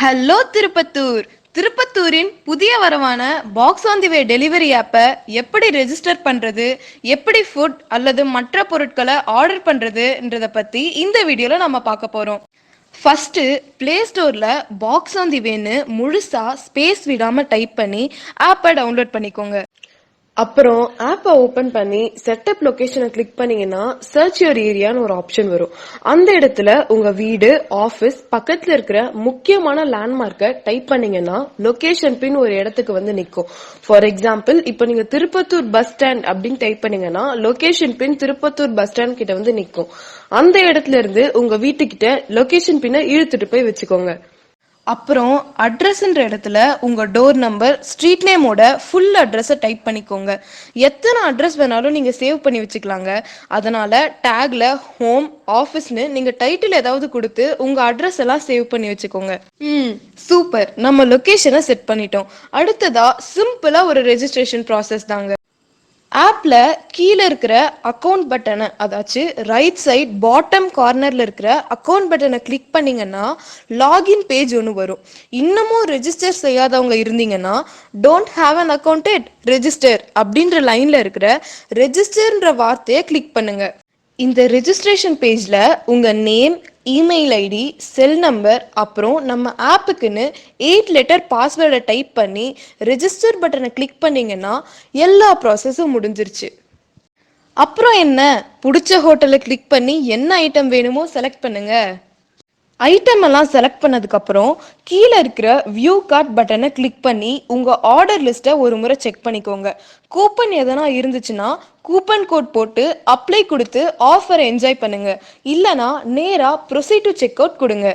Hello Tirupattur. திருப்பத்தூரின் புதிய வரவான box on the way delivery ஆப்பை எப்படி ரெஜிஸ்டர் பண்ணுறது, எப்படி ஃபுட் அல்லது மற்ற பொருட்களை ஆர்டர் பண்ணுறதுன்றதை பற்றி இந்த வீடியோவில் நம்ம பார்க்க போகிறோம். ஃபஸ்ட்டு ப்ளே ஸ்டோரில் பாக்ஸ் ஆன் தி வேன்னு முழுசாக ஸ்பேஸ் விடாமல் டைப் பண்ணி ஆப்பை டவுன்லோட் பண்ணிக்கோங்க. அப்புறம் ஆப்பை ஓபன் பண்ணி செட்டப் லொகேஷனை கிளிக் பண்ணீங்கன்னா சர்ச் யுவர் ஏரியான்னு ஒரு ஆப்ஷன் வரும். அந்த இடத்துல உங்க வீடு, ஆபீஸ் பக்கத்துல இருக்கிற முக்கியமான லேண்ட்மார்க்கை டைப் பண்ணீங்கன்னா லொகேஷன் பின் ஒரு இடத்துக்கு வந்து நிற்கும். ஃபார் எக்ஸாம்பிள், இப்போ நீங்க திருப்பத்தூர் பஸ் ஸ்டாண்ட் அப்படின்னு டைப் பண்ணீங்கன்னா லொகேஷன் பின் திருப்பத்தூர் பஸ் ஸ்டாண்ட் கிட்ட வந்து நிற்கும். அந்த இடத்துல இருந்து உங்க வீட்டுக்கிட்ட லொகேஷன் பின்ன இழுத்துட்டு போய் வச்சுக்கோங்க. அப்புறம் அட்ரஸ்ன்ற இடத்துல உங்கள் டோர் நம்பர், ஸ்ட்ரீட் நேமோட ஃபுல் அட்ரஸை டைப் பண்ணிக்கோங்க. எத்தனை அட்ரஸ் வேணாலும் நீங்கள் சேவ் பண்ணி வச்சுக்கலாங்க. அதனால் டேக்ல ஹோம், ஆஃபீஸ்னு நீங்கள் டைட்டில் ஏதாவது கொடுத்து உங்கள் அட்ரஸ் எல்லாம் சேவ் பண்ணி வச்சுக்கோங்க. சூப்பர், நம்ம லொக்கேஷனை செட் பண்ணிட்டோம். அடுத்ததாக சிம்பிளாக ஒரு ரெஜிஸ்ட்ரேஷன் ப்ராசஸ் தாங்க. ஆப்ல கீழே இருக்கிற அக்கௌண்ட் பட்டனை, அதாச்சு ரைட் சைட் பாட்டம் கார்னர்ல இருக்கிற அக்கௌண்ட் பட்டனை கிளிக் பண்ணீங்கன்னா லாகின் பேஜ் ஒன்று வரும். இன்னமும் ரெஜிஸ்டர் செய்யாதவங்க இருந்தீங்கன்னா don't have an account yet register அப்படின்ற லைன்ல இருக்கிற ரெஜிஸ்டர்ன்ற வார்த்தையை கிளிக் பண்ணுங்க. இந்த ரெஜிஸ்ட்ரேஷன் பேஜில் உங்கள் name, email ID, cell number, அப்புறம் நம்ம ஆப்புக்குன்னு 8 லெட்டர் பாஸ்வேர்டை டைப் பண்ணி ரெஜிஸ்டர் பட்டனை கிளிக் பண்ணிங்கன்னா எல்லா ப்ராசஸும் முடிஞ்சிருச்சு. அப்புறம் என்ன, பிடிச்ச ஹோட்டலை கிளிக் பண்ணி என்ன ஐட்டம் வேணுமோ செலக்ட் பண்ணுங்க. ஐட்டம் எல்லாம் செலக்ட் பண்ணதுக்கப்புறம் கீழே இருக்கிற வியூ கார்ட் பட்டனை கிளிக் பண்ணி உங்கள் ஆர்டர் லிஸ்ட்டை ஒரு முறை செக் பண்ணிக்கோங்க. கூப்பன் எதனா இருந்துச்சுன்னா கூப்பன் கோட் போட்டு அப்ளை கொடுத்து ஆஃபரை என்ஜாய் பண்ணுங்க. இல்லைனா நேராக ப்ரொசீட் டு செக் அவுட் கொடுங்க.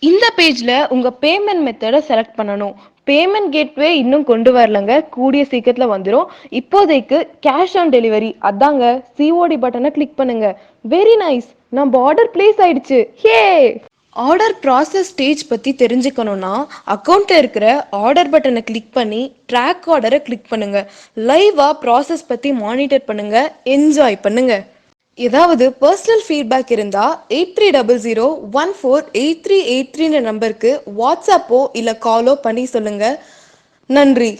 இந்த பேஜில் உங்கள் பேமெண்ட் மெத்தடை செலக்ட் பண்ணணும். பேமெண்ட் கேட்வே இன்னும் கொண்டு வரலங்க, கூடிய சீக்கிரத்தில் வந்துடும். இப்போதைக்கு கேஷ் ஆன் டெலிவரி, அதாங்க சிஓடி பட்டனை கிளிக் பண்ணுங்க. வெரி நைஸ், நம்ம ஆர்டர் பிளேஸ் ஆயிடுச்சு. ஹே! ஆர்டர் ப்ராசஸ் ஸ்டேஜ் பற்றி தெரிஞ்சுக்கணுன்னா அக்கௌண்ட்டில் இருக்கிற ஆர்டர் பட்டனை கிளிக் பண்ணி ட்ராக் ஆர்டரை கிளிக் பண்ணுங்க. லைவாக ப்ராசஸ் பற்றி மானிட்டர் பண்ணுங்க, என்ஜாய் பண்ணுங்க. ஏதாவது பர்சனல் ஃபீட்பேக் இருந்தால் 8300148383 நம்பருக்கு வாட்ஸ்அப்போ இல்லை காலோ பண்ணி சொல்லுங்க. நன்றி.